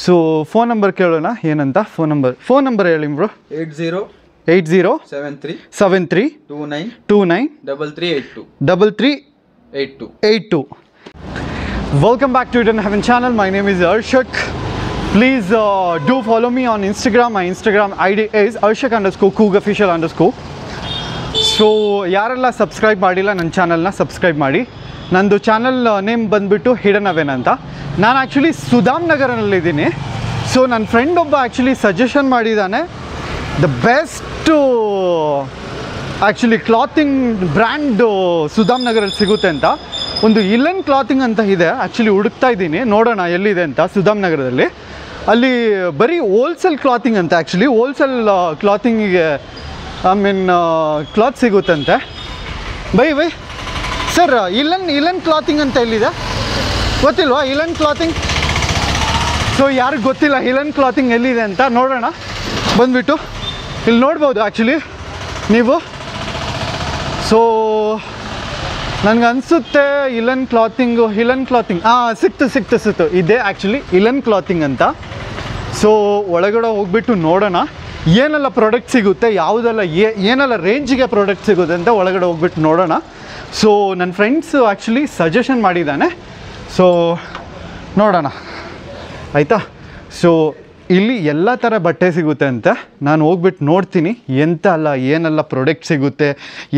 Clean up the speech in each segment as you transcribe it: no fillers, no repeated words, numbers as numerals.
So phone number ಕೇಳೋಣ ಏನಂತ. Phone number ಹೇಳಿ bro. 807373 29 3382. Welcome back to Hidden Heaven channel. My name is Arshak. Please do follow me on Instagram. My Instagram ID is Arshak_Coogofficial_. So ಯಾರೆಲ್ಲ subscribe ಮಾಡಿಲ್ಲ ನನ್ನ ಚಾನಲ್ನ subscribe ಮಾಡಿ. ನಂದು channel name ಬಂದುಬಿಟ್ಟು ಹಿಡನ್ ಹೆವೆನ್ ಅಂತ. ನಾನು ಆ್ಯಕ್ಚುಲಿ ಸುಧಾಮ್ ನಗರನಲ್ಲಿದ್ದೀನಿ. ಸೊ ನನ್ನ ಫ್ರೆಂಡ್ ಒಬ್ಬ ಆ್ಯಕ್ಚುಲಿ ಸಜೆಷನ್ ಮಾಡಿದ್ದಾನೆ, the best actually clothing brand Sudham ನಗರಲ್ಲಿ ಸಿಗುತ್ತೆ ಅಂತ. ಒಂದು ಇಲನ್ ಕ್ಲಾತಿಂಗ್ ಅಂತ ಇದೆ, ಆ್ಯಕ್ಚುಲಿ ಹುಡುಕ್ತಾ ಇದ್ದೀನಿ, ನೋಡೋಣ ಎಲ್ಲಿದೆ ಅಂತ. ಸುಧಾಮ್ ನಗರದಲ್ಲಿ ಅಲ್ಲಿ ಬರೀ ಹೋಲ್ಸೇಲ್ ಕ್ಲಾತಿಂಗ್ ಅಂತ, ಆ್ಯಕ್ಚುಲಿ ಹೋಲ್ಸೇಲ್ ಕ್ಲಾತಿಂಗಿಗೆ ಕ್ಲಾತ್ ಸಿಗುತ್ತಂತೆ. ಬೈ ಸರ್, ಇಲನ್ ಕ್ಲಾತಿಂಗ್ ಅಂತ ಎಲ್ಲಿದೆ ಗೊತ್ತಿಲ್ವಾ? Elon clothing. ಸೊ ಯಾರಿಗೆ ಗೊತ್ತಿಲ್ಲ ಇಲನ್ ಕ್ಲಾತಿಂಗ್ ಎಲ್ಲಿದೆ ಅಂತ ನೋಡೋಣ ಬಂದುಬಿಟ್ಟು. ಇಲ್ಲಿ ನೋಡ್ಬೋದು ಆ್ಯಕ್ಚುಲಿ ನೀವು. ಸೊ ನನಗನ್ಸುತ್ತೆ ಇಲನ್ ಕ್ಲಾತಿಂಗ್ ಸಿಕ್ತು ಇದೇ ಆ್ಯಕ್ಚುಲಿ ಇಲನ್ ಕ್ಲಾತಿಂಗ್ ಅಂತ. ಸೊ ಒಳಗಡೆ ಹೋಗ್ಬಿಟ್ಟು ನೋಡೋಣ ಏನೆಲ್ಲ ಪ್ರಾಡಕ್ಟ್ ಸಿಗುತ್ತೆ, ಯಾವುದೆಲ್ಲ ಏನೆಲ್ಲ ರೇಂಜಿಗೆ ಪ್ರಾಡಕ್ಟ್ ಸಿಗುತ್ತೆ ಅಂತ ಒಳಗಡೆ ಹೋಗ್ಬಿಟ್ಟು ನೋಡೋಣ. ಸೊ ನನ್ನ ಫ್ರೆಂಡ್ಸು ಆ್ಯಕ್ಚುಲಿ ಸಜೆಷನ್ ಮಾಡಿದ್ದಾನೆ, ಸೊ ನೋಡೋಣ ಆಯಿತಾ. ಸೊ ಇಲ್ಲಿ ಎಲ್ಲ ಥರ ಬಟ್ಟೆ ಸಿಗುತ್ತೆ ಅಂತ ನಾನು ಹೋಗ್ಬಿಟ್ಟು ನೋಡ್ತೀನಿ, ಏನೆಲ್ಲ ಪ್ರಾಡಕ್ಟ್ ಸಿಗುತ್ತೆ,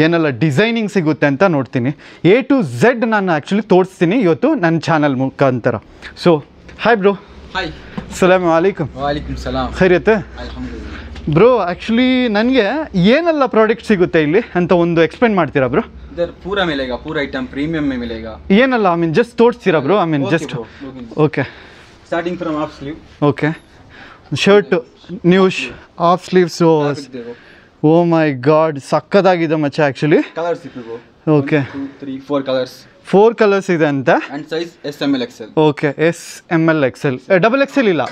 ಏನೆಲ್ಲ ಡಿಸೈನಿಂಗ್ ಸಿಗುತ್ತೆ ಅಂತ ನೋಡ್ತೀನಿ. A to Z ನಾನು ಆ್ಯಕ್ಚುಲಿ ತೋರಿಸ್ತೀನಿ ಇವತ್ತು ನನ್ನ ಚಾನಲ್ ಮುಖಾಂತರ. So hi bro. ಹಾಯ್, ಸಲಾಮ್ ವಾಲೇಕುಮ್. ವಾಲೇಕುಮ್ ಸಲಾಮ್. ಖೈರಿಯತ್ತೆ ಬ್ರೋ. ಆ್ಯಕ್ಚುಲಿ ನನಗೆ ಏನೆಲ್ಲ ಪ್ರಾಡಕ್ಟ್ ಸಿಗುತ್ತೆ ಇಲ್ಲಿ ಅಂತ ಒಂದು ಎಕ್ಸ್ಪ್ಲೇನ್ ಮಾಡ್ತೀರಾ ಬ್ರೋ? इधर पूरा मिलेगा, पूरा आइटम प्रीमियम में मिलेगा. ಏನಲ್ಲ ಜಸ್ಟ್ ತೋರಿಸ್ತೀರಾ bro? Just okay. Starting from half sleeve. Okay, shirt new half sleeves. Oh my god, ಸಕ್ಕದಾಗಿದೆ ಮಚ್ಚ ಆ್ಯಕ್ಚುಲಿ. ಕಲರ್ಸ್ ಇತ್ತು. Okay, 2 3 4 colours. 4 ಕಲರ್ಸ್ ಇದೆ ಅಂತ. And size S M L XL. Okay, S M L XL. Double XL ಇಲ್ಲ?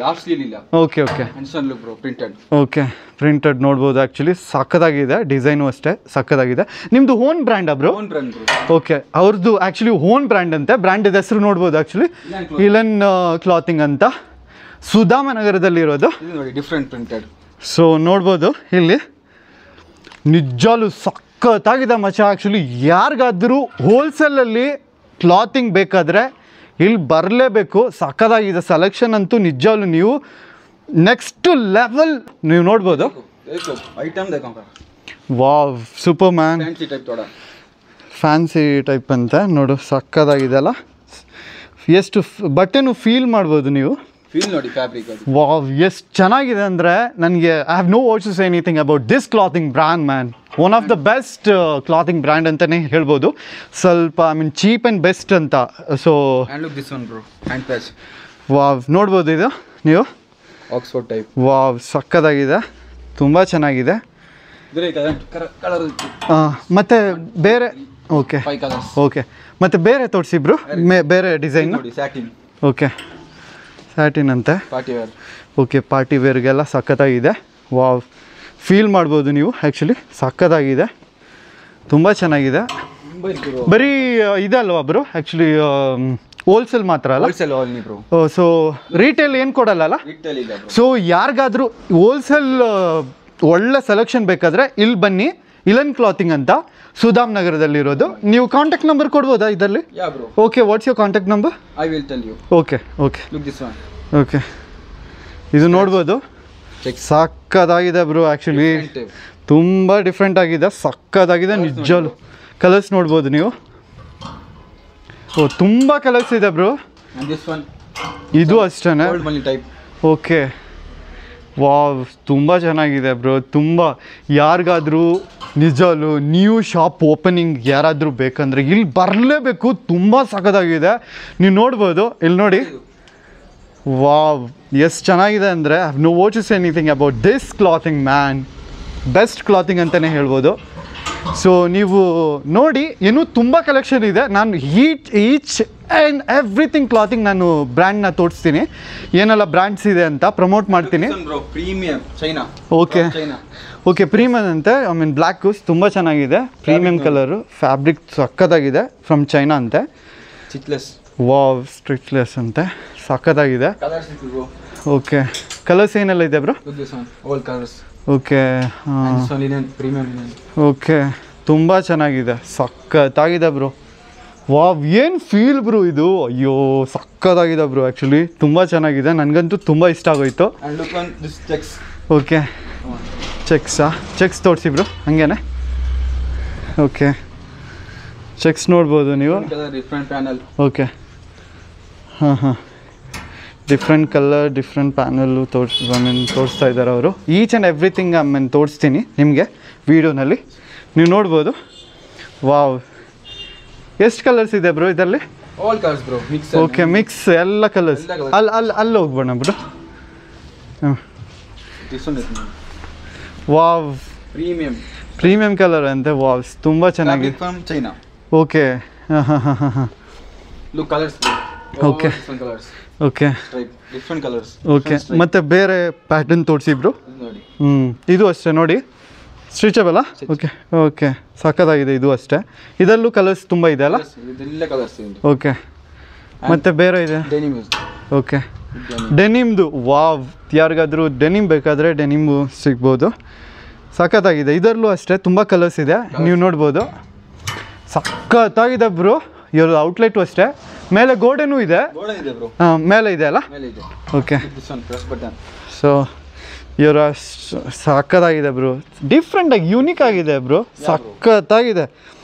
Half sleeve ಇಲ್ಲ. Okay okay. And sun look bro, printed. Okay, printed ನೋಡ್ಬೋದು actually. ಸಕ್ಕದಾಗಿದೆ, design ಅಷ್ಟೇ ಸಕ್ಕದಾಗಿದೆ. ನಿಮ್ಮದು own ಬ್ರ್ಯಾಂಡಾ bro? Own brand bro. Okay, ಅವ್ರದ್ದು actually own brand ಅಂತೆ. Brand ಹೆಸರು ನೋಡ್ಬೋದು ಆ್ಯಕ್ಚುಲಿ, ಇಲನ್ ಕ್ಲಾತಿಂಗ್ ಅಂತ, ಸುಧಾಮ ನಗರದಲ್ಲಿರೋದು. ಇದು ನೋಡಿ, ಡಿಫ್ರೆಂಟ್ ಪ್ರಿಂಟೆಡ್. ಸೊ ನೋಡ್ಬೋದು ಇಲ್ಲಿ, ನಿಜಾಲು ಸಕ್ಕತ್ತಾಗಿದೆ ಮಚ್ಚ. ಆ್ಯಕ್ಚುಲಿ ಯಾರಿಗಾದರೂ ಹೋಲ್ಸೇಲಲ್ಲಿ ಕ್ಲಾತಿಂಗ್ ಬೇಕಾದರೆ ಇಲ್ಲಿ ಬರಲೇಬೇಕು. ಸಕ್ಕತ್ತಾಗಿದೆ ಸೆಲೆಕ್ಷನ್ ಅಂತೂ ನಿಜಾಲು. ನೀವು ನೆಕ್ಸ್ಟ್ ಲೆವೆಲ್ ನೀವು ನೋಡ್ಬೋದು. Item wow, super man. Fancy type ಅಂತ ನೋಡು, ಸಕ್ಕತ್ತಾಗಿದೆ ಅಲ್ಲ. ಎಷ್ಟು ಬಟ್ಟೆನೂ ಫೀಲ್ ಮಾಡ್ಬೋದು ನೀವು. ಫೀಲ್ ನೋಡಿ ಫ್ಯಾಬ್ರಿಕ್. ವಾವ್, ಎಷ್ಟು ಚೆನ್ನಾಗಿದೆ ಅಂದರೆ ನನಗೆ I have no words to say anything about this clothing brand man. One of the best clothing brand ಅಂತಲೇ ಹೇಳ್ಬೋದು. ಸ್ವಲ್ಪ ಚೀಪ್ ಆ್ಯಂಡ್ ಬೆಸ್ಟ್ ಅಂತ. So this one bro, hand patch. Wow, ನೋಡ್ಬೋದು ಇದು ನೀವು. Oxford type. ವಾವ್, ಸಕ್ಕದಾಗಿದೆ, ತುಂಬ ಚೆನ್ನಾಗಿದೆ. ಮತ್ತು ಬೇರೆ ಓಕೆ ಓಕೆ, ಮತ್ತು ಬೇರೆ ತೋರಿಸಿಬ್ರು ಬೇರೆ ಡಿಸೈನ್. ಓಕೆ, ಸ್ಯಾಟಿನ್ ಅಂತೆ. Party wear. ಓಕೆ, ಪಾರ್ಟಿ ವೇರ್ಗೆಲ್ಲ ಸಕ್ಕತ್ತಾಗಿದೆ. ವಾವ್, ಫೀಲ್ ಮಾಡ್ಬೋದು ನೀವು ಆ್ಯಕ್ಚುಲಿ. ಸಕ್ಕತ್ತಾಗಿದೆ, ತುಂಬ ಚೆನ್ನಾಗಿದೆ. ಬರೀ ಇದಲ್ವಾ ಬ್ರೋ ಆ್ಯಕ್ಚುಲಿ? ಹೋಲ್ಸೇಲ್ ಮಾತ್ರ ಅಲ್ಲ? ಸೊ ರೀಟೇಲ್ ಏನು ಕೊಡಲ್ಲ? ಸೊ ಯಾರಿಗಾದರೂ ಹೋಲ್ಸೇಲ್ ಒಳ್ಳೆ ಸೆಲೆಕ್ಷನ್ ಬೇಕಾದರೆ ಇಲ್ಲಿ ಬನ್ನಿ, ಇಲನ್ ಕ್ಲಾತಿಂಗ್ ಅಂತ, ಸುಧಾಮ್ ನಗರದಲ್ಲಿರೋದು. ನೀವು ಕಾಂಟ್ಯಾಕ್ಟ್ ನಂಬರ್ ಕೊಡ್ಬೋದಾ ಇದರಲ್ಲಿ? Okay, what's your contact number? I will tell you. Okay okay. Okay, ಇದು ನೋಡ್ಬೋದು, ಸಕ್ಕದಾಗಿದೆ ಬ್ರೋ. ಆ್ಯಕ್ಚುಲಿ ತುಂಬ ಡಿಫ್ರೆಂಟ್ ಆಗಿದೆ, ಸಕ್ಕದಾಗಿದೆ ನಿಜಾಲು. ಕಲರ್ಸ್ ನೋಡ್ಬೋದು ನೀವು. ಓ, ತುಂಬ ಕಲರ್ಸ್ ಇದೆ ಬ್ರೋ. ಇದು ಅಷ್ಟೇ. ಓಕೆ, ವಾವ್, ತುಂಬ ಚೆನ್ನಾಗಿದೆ ಬ್ರೋ. ತುಂಬ ಯಾರಿಗಾದರೂ ನಿಜಾಲು ನ್ಯೂ ಶಾಪ್ ಓಪನಿಂಗ್ ಯಾರಾದರೂ ಬೇಕಂದರೆ ಇಲ್ಲಿ ಬರಲೇಬೇಕು. ತುಂಬ ಸಕ್ಕತ್ತಾಗಿದೆ, ನೀವು ನೋಡ್ಬೋದು. ಇಲ್ಲಿ ನೋಡಿ, ವಾವ್, ಎಷ್ಟು ಚೆನ್ನಾಗಿದೆ ಅಂದರೆ I have no words to say anything about this clothing man. Best clothing ಅಂತಲೇ ಹೇಳ್ಬೋದು. ಸೊ ನೀವು ನೋಡಿ, ಇನ್ನೂ ತುಂಬ ಕಲೆಕ್ಷನ್ ಇದೆ. ನಾನು ಈಚ್ ಆ್ಯಂಡ್ ಎವ್ರಿಥಿಂಗ್ ಕ್ಲಾತಿಂಗ್ ನಾನು ಬ್ರ್ಯಾಂಡ್ನ ತೋರಿಸ್ತೀನಿ, ಏನೆಲ್ಲ ಬ್ರ್ಯಾಂಡ್ಸ್ ಇದೆ ಅಂತ ಪ್ರಮೋಟ್ ಮಾಡ್ತೀನಿ. ಓಕೆ ಓಕೆ, ಪ್ರೀಮಿಯಮ್ ಅಂತೆ. ಬ್ಲ್ಯಾಕ್ ಕೂಸ್ ತುಂಬ ಚೆನ್ನಾಗಿದೆ, ಪ್ರೀಮಿಯಮ್ ಕಲರು, ಫ್ಯಾಬ್ರಿಕ್ ಸಕ್ಕತ್ತಾಗಿದೆ, ಫ್ರಮ್ ಚೈನಾ ಅಂತೆ. ವಾವ್ ಸ್ಟ್ರಿಚ್ಲೆಸ್ ಅಂತೆ ಸಖತ್ತಾಗಿದೆ. Colors it bro. Okay colours ಏನೆಲ್ಲ ಇದೆ bro? Look this one. All colors. Okay And this one linen, premium linen. Okay ತುಂಬ ಚೆನ್ನಾಗಿದೆ ಸಖತ್ತಾಗಿದೆ ಬ್ರೋ. ವಾವ್ ಏನು ಫೀಲ್ ಬ್ರೋ ಇದು, ಅಯ್ಯೋ ಸಖತ್ತಾಗಿದೆ ಬ್ರೋ. ಆ್ಯಕ್ಚುಲಿ ತುಂಬ ಚೆನ್ನಾಗಿದೆ, ನನಗಂತೂ ತುಂಬ ಇಷ್ಟ ಆಗೋಯ್ತು. And look on this checks. Okay ಚೆಕ್ಸಾ? ಚೆಕ್ಸ್ ತೋರಿಸಿ ಬ್ರೋ ಹಂಗೇನೆ. ಓಕೆ ಚೆಕ್ಸ್ ನೋಡ್ಬೋದು ನೀವು. Color, different panel. ಓಕೆ ಹಾಂ ಡಿಫ್ರೆಂಟ್ ಕಲರ್ ಡಿಫ್ರೆಂಟ್ ಪ್ಯಾನಲ್ಲು ತೋರಿಸ್ತಾ ಇದ್ದಾರೆ ಅವರು. ಈಚ್ ಆ್ಯಂಡ್ ಎವ್ರಿಥಿಂಗ್ ತೋರಿಸ್ತೀನಿ ನಿಮಗೆ ವೀಡಿಯೋನಲ್ಲಿ, ನೀವು ನೋಡ್ಬೋದು. ವಾವ್ ಎಷ್ಟು ಕಲರ್ಸ್ ಇದೆ ಬ್ರೋ ಇದರಲ್ಲಿ? All colors bro. Mix. Okay mix ಎಲ್ಲ ಕಲರ್ಸ್. ಅಲ್ಲಿ ಹೋಗ್ಬೋಣ bro. This one is wow premium colour ಅಂತೆ. ವಾವ್ ತುಂಬ ಚೆನ್ನಾಗಿದೆ. from China. ಓಕೆ ಹಾಂ. Look colors bro. Okay. Different colors. Okay Stripe. Different colors. Okay ಮತ್ತು ಬೇರೆ ಪ್ಯಾಟರ್ನ್ ತೋರಿಸಿ ಬ್ರೋ. ನೋಡಿ. ಇದು ಅಷ್ಟೇ ನೋಡಿ, ಸ್ಟ್ರಿಚಬಲ್ಲ. ಓಕೆ ಓಕೆ ಸಖತ್ತಾಗಿದೆ ಇದು ಅಷ್ಟೇ. ಇದರಲ್ಲೂ ಕಲರ್ಸ್ ತುಂಬ ಇದೆ ಅಲ್ಲ? ಇದೆಲ್ಲ ಕಲರ್ಸ್ ಇದೆ. ಓಕೆ ಮತ್ತು ಬೇರೆ ಇದೆ. ಡೆನಿಮ್. ಓಕೆ ಡೆನಿಮ್ದು. ವಾವ್ ಯಾರಿಗಾದರೂ ಡೆನಿಮ್ ಬೇಕಾದರೆ ಡೆನಿಮು ಸಿಗ್ಬೋದು. ಸಖತ್ತಾಗಿದೆ. ಇದರಲ್ಲೂ ಅಷ್ಟೇ ತುಂಬ ಕಲರ್ಸ್ ಇದೆ, ನೀವು ನೋಡ್ಬೋದು. ಸಖತ್ತಾಗಿದೆ ಬ್ರೋ. ಇವ್ರ ಔಟ್ಲೆಟು ಅಷ್ಟೇ. ಮೇಲೆ ಗೋಡೆನೂ ಇದೆ. ಗೋಡೆ ಇದೆ ಬ್ರೋ. ಮೇಲೆ ಇದೆ ಅಲ್ಲ? ಮೇಲೆ ಇದೆ. Okay This one press button. So ಇವರ ಸಖತ್ತಾಗಿದೆ ಬ್ರೋ. ಡಿಫ್ರೆಂಟಾಗಿ ಯೂನಿಕ್ ಆಗಿದೆ ಬ್ರೋ, ಸಖತ್ತಾಗಿದೆ.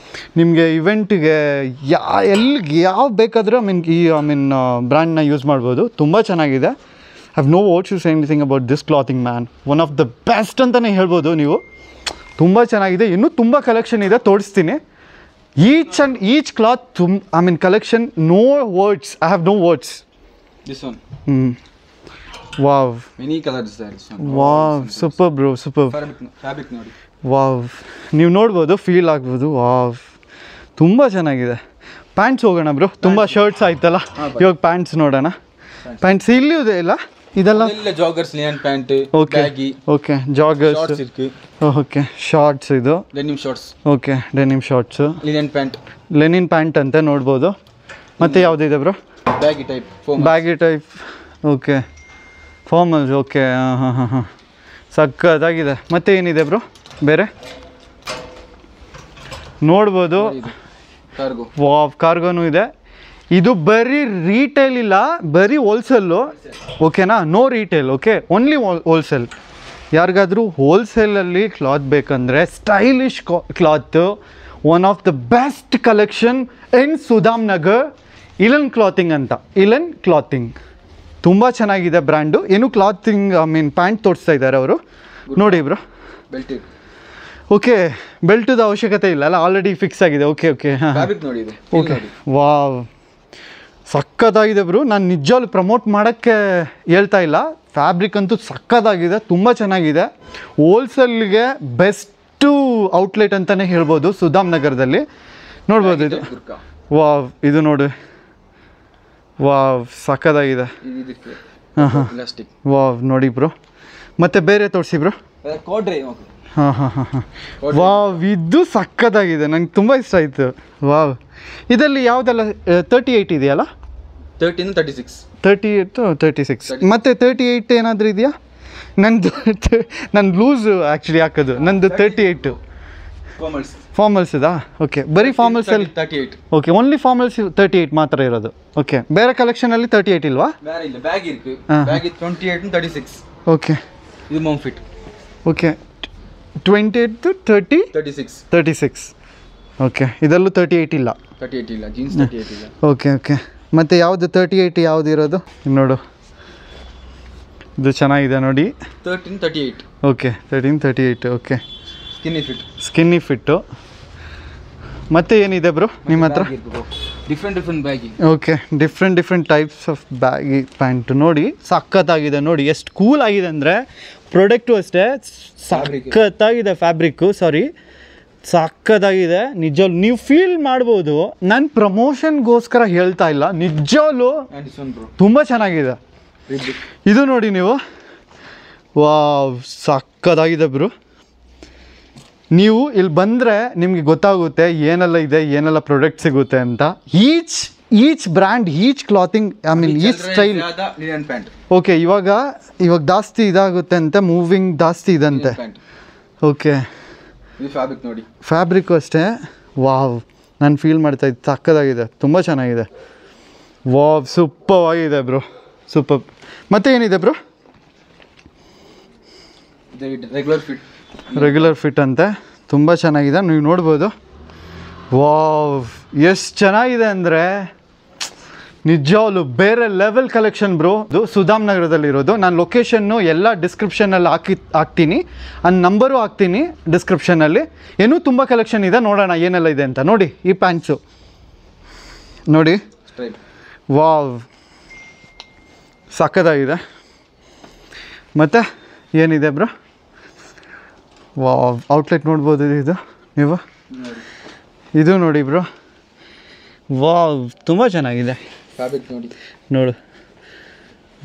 ನಿಮಗೆ ಇವೆಂಟಿಗೆ ಎಲ್ಲಿಗೆ ಯಾವ ಬೇಕಾದರೂ ಬ್ರ್ಯಾಂಡ್ನ ಯೂಸ್ ಮಾಡ್ಬೋದು. ತುಂಬ ಚೆನ್ನಾಗಿದೆ. I have no words to say anything about this clothing man. One of the best ಅಂತಲೇ ಹೇಳ್ಬೋದು ನೀವು. ತುಂಬ ಚೆನ್ನಾಗಿದೆ. ಇನ್ನೂ ತುಂಬ ಕಲೆಕ್ಷನ್ ಇದೆ, ತೋರಿಸ್ತೀನಿ. Each cloth collection. No words, I have no words. This one. Wow Many colors there. This one. Wow super bro, super. Fabric ನೋಡಿ. ವಾವ್ ನೀವು ನೋಡ್ಬೋದು, ಫೀಲ್ ಆಗ್ಬೋದು. ವಾವ್ ತುಂಬ ಚೆನ್ನಾಗಿದೆ. ಪ್ಯಾಂಟ್ಸ್ ಹೋಗೋಣ ಬ್ರೋ. ತುಂಬ ಶರ್ಟ್ಸ್ ಆಯ್ತಲ್ಲ, ಇವಾಗ ಪ್ಯಾಂಟ್ಸ್ ನೋಡೋಣ. ಪ್ಯಾಂಟ್ಸ್ ಇಲ್ಲಿ ಇದೆ ಇಲ್ಲ ಇದೆಲ್ಲ? Joggers, linen pant, baggy. Okay joggers. Shorts ಇருக்கு. ಓಕೆ ಶಾರ್ಟ್ಸ್ ಇದು. Denim shorts. Okay denim shorts. Linen pant. Linen pant ಅಂತ ನೋಡ್ಬೋದು. ಮತ್ತು ಯಾವುದಿದೆ bro? Baggy type. Baggy type. Okay formals. Okay ಹಾಂ ಸಕ್ಕತ್ತಾಗಿದೆ. ಮತ್ತೆ ಏನಿದೆ ಬ್ರೋ ಬೇರೆ ನೋಡ್ಬೋದು? ಕಾರ್ಗೋ. ವಾವ್ ಕಾರ್ಗೋನೂ ಇದೆ. ಇದು ಬರೀ ರೀಟೇಲ್ ಇಲ್ಲ, ಬರೀ ಹೋಲ್ಸೇಲು. ಓಕೆನಾ? No retail. Okay only wholesale. ಯಾರಿಗಾದರೂ ಹೋಲ್ಸೇಲಲ್ಲಿ ಕ್ಲಾತ್ ಬೇಕಂದರೆ stylish cloth, one of the best collection in Sudham Nagar. Elan clothing ಅಂತ. ಇಲನ್ ಕ್ಲಾತಿಂಗ್ ತುಂಬ ಚೆನ್ನಾಗಿದೆ ಬ್ರ್ಯಾಂಡು. ಏನು ಕ್ಲಾತಿಂಗ್ ಪ್ಯಾಂಟ್ ತೋರಿಸ್ತಾ ಇದ್ದಾರೆ ಅವರು. ನೋಡಿ ಬ್ರೋ. ಬೆಲ್ಟ್. ಓಕೆ ಬೆಲ್ಟದ ಅವಶ್ಯಕತೆ ಇಲ್ಲ ಅಲ್ಲ, ಆಲ್ರೆಡಿ ಫಿಕ್ಸ್ ಆಗಿದೆ. ಓಕೆ ಓಕೆ ಹಾಂ ನೋಡಿ ಇದು. ಓಕೆ ವಾವ್ ಸಕ್ಕತ್ತಾಗಿದೆ ಬ್ರೋ. ನಾನು ನಿಜವಾಗ್ಲೂ ಪ್ರಮೋಟ್ ಮಾಡೋಕ್ಕೆ ಹೇಳ್ತಾ ಇಲ್ಲ, ಫ್ಯಾಬ್ರಿಕ್ ಅಂತೂ ಸಕ್ಕತ್ತಾಗಿದೆ, ತುಂಬ ಚೆನ್ನಾಗಿದೆ. ಹೋಲ್ಸೇಲ್ಗೆ ಬೆಸ್ಟು ಔಟ್ಲೆಟ್ ಅಂತಲೇ ಹೇಳ್ಬೋದು ಸುಧಾಮ್ ನಗರದಲ್ಲಿ. ನೋಡ್ಬೋದು ಇದು. ವಾವ್ ಇದು ನೋಡಿ. ವಾವ್ ಸಕ್ಕತ್ತಾಗಿದೆ. ಹಾಂ ಹಾಂ ವಾವ್ ನೋಡಿ ಬ್ರೋ. ಮತ್ತು ಬೇರೆ ತೋರಿಸಿ ಬ್ರೋ. ಹಾಂ ಹಾಂ ಹಾಂ ಹಾಂ ವಾವ್ ಇದು ಸಕ್ಕತ್ತಾಗಿದೆ, ನಂಗೆ ತುಂಬ ಇಷ್ಟ ಆಯಿತು. ವಾವ್ ಇದರಲ್ಲಿ ಯಾವುದೆಲ್ಲ 38 ಇದೆಯಲ್ಲ? 13 36. 38 36 ಮತ್ತು 38 ಏನಾದರೂ ಇದೆಯಾ? ನನ್ನ ಲೂಸು ಆ್ಯಕ್ಚುಲಿ ಹಾಕೋದು ನಂದು 38 ಫಾರ್ಮಲ್ಸ್ ಇದಾ? ಓಕೆ ಬರೀ ಫಾರ್ಮಲ್ಸಲ್ಲಿ 38. ಓಕೆ ಓನ್ಲಿ ಫಾರ್ಮಲ್ಸ್ 38 ಮಾತ್ರ ಇರೋದು. ಓಕೆ ಬೇರೆ ಕಲೆಕ್ಷನಲ್ಲಿ 38 ಇಲ್ವಾ? ಬ್ಯಾಗ್ ಇருக்கு. ಬ್ಯಾಗ್ 28 36. ಓಕೆ ಇದು ಮಮ್ ಫಿಟ್. Okay 28 to 30 36. ಓಕೆ ಇದರಲ್ಲೂ 38 ಇಲ್ಲ. 38 ಇಲ್ಲ, ಜೀನ್ಸ್ 38 ಇಲ್ಲ. ಓಕೆ ಓಕೆ ಮತ್ತು ಯಾವುದು 38 ಯಾವುದು ಇರೋದು ನೋಡು. ಇದು ಚೆನ್ನಾಗಿದೆ ನೋಡಿ. 13 38. ಓಕೆ 13 38. Okay skinny fit. ಮತ್ತೆ ಏನಿದೆ ಬ್ರೋ ನಿಮ್ಮ ಹತ್ರ? Different baggy. Okay different types of baggy pant ನೋಡಿ ಸಖತ್ತಾಗಿದೆ. ನೋಡಿ ಎಷ್ಟು ಕೂಲ್ ಆಗಿದೆ ಅಂದರೆ ಪ್ರಾಡಕ್ಟು ಅಷ್ಟೇ ಸಖತ್ತಾಗಿದೆ. ಫ್ಯಾಬ್ರಿಕ್ಕು ಸಖತ್ತಾಗಿದೆ ನಿಜವೂ. ನೀವು ಫೀಲ್ ಮಾಡ್ಬೋದು. ನಾನು ಪ್ರಮೋಷನ್ಗೋಸ್ಕರ ಹೇಳ್ತಾ ಇಲ್ಲ, ನಿಜವೂ ತುಂಬ ಚೆನ್ನಾಗಿದೆ. ಇದು ನೋಡಿ ನೀವು. ವಾವ್ ಸಖತ್ತಾಗಿದೆ ಬ್ರೋ. ನೀವು ಇಲ್ಲಿ ಬಂದರೆ ನಿಮಗೆ ಗೊತ್ತಾಗುತ್ತೆ ಏನೆಲ್ಲ ಇದೆ, ಏನೆಲ್ಲ ಪ್ರಾಡಕ್ಟ್ ಸಿಗುತ್ತೆ ಅಂತ. Each each brand each clothing I mean each style. Linen pant. Okay, ಇವಾಗ ಜಾಸ್ತಿ ಇದಾಗುತ್ತೆ ಅಂತೆ, ಮೂವಿಂಗ್ ಜಾಸ್ತಿ ಇದಂತೆ. ಓಕೆ, ಇದು ಫ್ಯಾಬ್ರಿಕ್ ನೋಡಿ. ಫ್ಯಾಬ್ರಿಕ್ಕು ಅಷ್ಟೇ. ವಾವ್, ನಾನು ಫೀಲ್ ಮಾಡ್ತಾ ಇದ್ದೆ, ಸಕ್ಕದಾಗಿದೆ, ತುಂಬ ಚೆನ್ನಾಗಿದೆ. ವಾವ್, ಸೂಪರ್ ಆಗಿದೆ ಬ್ರೋ, ಸೂಪರ್. ಮತ್ತೆ ಏನಿದೆ ಬ್ರೋ? ರೆಗ್ಯುಲರ್ ಫಿಟ್ ಅಂತೆ, ತುಂಬ ಚೆನ್ನಾಗಿದೆ, ನೀವು ನೋಡ್ಬೋದು. ವಾವ್, ಎಷ್ಟು ಚೆನ್ನಾಗಿದೆ ಅಂದರೆ ನಿಜವಾಗ್ಲೂ ಬೇರೆ ಲೆವೆಲ್ ಕಲೆಕ್ಷನ್ ಬ್ರೋ. ಇದು ಸುಧಾಮ್ ನಗರದಲ್ಲಿರೋದು. ನಾನು ಲೊಕೇಶನ್ನು ಎಲ್ಲ ಡಿಸ್ಕ್ರಿಪ್ಷನಲ್ಲಿ ಹಾಕ್ತೀನಿ, ನಂಬರು ಹಾಕ್ತೀನಿ ಡಿಸ್ಕ್ರಿಪ್ಷನಲ್ಲಿ. ಏನೂ ತುಂಬ ಕಲೆಕ್ಷನ್ ಇದೆ, ನೋಡೋಣ ಏನೆಲ್ಲ ಇದೆ ಅಂತ. ನೋಡಿ ಈ ಪ್ಯಾಂಟ್ಸು ನೋಡಿ, ವಾವ್ ಸಕ್ಕದಾಗಿದೆ. ಮತ್ತು ಏನಿದೆ ಬ್ರೋ? ವಾವ್, ಔಟ್ಲೆಟ್ ನೋಡ್ಬೋದು ಇದು ನೀವು. ಇದು ನೋಡಿ ಬ್ರೋ, ವಾವ್ ತುಂಬ ಚೆನ್ನಾಗಿದೆ. ಫ್ಯಾಬ್ರಿಕ್ ನೋಡಿ, ನೋಡು,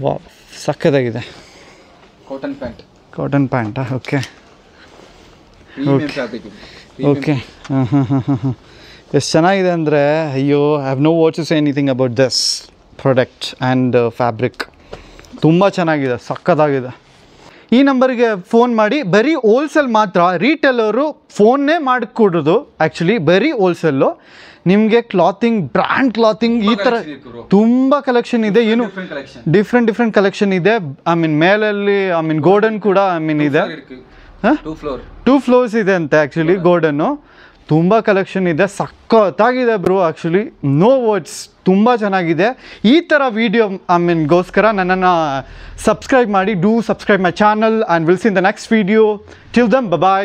ವಾವ್ ಸಕ್ಕದಾಗಿದೆ. ಕಾಟನ್ ಪ್ಯಾಂಟಾ? ಓಕೆ ಓಕೆ, ಎಷ್ಟು ಚೆನ್ನಾಗಿದೆ ಅಂದರೆ, ಅಯ್ಯೋ, I have no what to say anything about this product and fabric. ತುಂಬ ಚೆನ್ನಾಗಿದೆ, ಸಕ್ಕತ್ತಾಗಿದೆ. ಈ ನಂಬರ್ಗೆ ಫೋನ್ ಮಾಡಿ. ಬರೀ ಹೋಲ್ಸೇಲ್ ಮಾತ್ರ, ರೀಟೇಲರು ಫೋನ್ನೇ ಮಾಡಿಕೊಡೋದು. ಆ್ಯಕ್ಚುಲಿ ಬರೀ ಹೋಲ್ಸೇಲು. ನಿಮಗೆ ಕ್ಲಾತಿಂಗ್, ಬ್ರ್ಯಾಂಡ್ ಕ್ಲಾತಿಂಗ್ ಈ ಥರ ತುಂಬ ಕಲೆಕ್ಷನ್ ಇದೆ. ಏನು ಡಿಫ್ರೆಂಟ್ ಕಲೆಕ್ಷನ್ ಇದೆ. ಐ ಮೀನ್ ಮೇಲಲ್ಲಿ, ಐ ಮೀನ್ ಗೋಲ್ಡನ್ ಕೂಡ ಐ ಮೀನ್ ಇದೆ. ಹಾಂ, 2 ಫ್ಲೋರ್ಸ್ ಇದೆ ಅಂತೆ ಆ್ಯಕ್ಚುಲಿ ಗೋಲ್ಡನ್ನು. ತುಂಬ ಕಲೆಕ್ಷನ್ ಇದೆ, ಸಕ್ಕತ್ತಾಗಿದೆ ಬ್ರೋ. ಆ್ಯಕ್ಚುಲಿ ನೋ ವರ್ಡ್ಸ್, ತುಂಬ ಚೆನ್ನಾಗಿದೆ. ಈ ಥರ ವೀಡಿಯೋ ಐ ಮೀನ್ಗೋಸ್ಕರ ನನ್ನನ್ನು ಸಬ್ಸ್ಕ್ರೈಬ್ ಮಾಡಿ. Do subscribe my channel and will see in the next video. Till then, bye.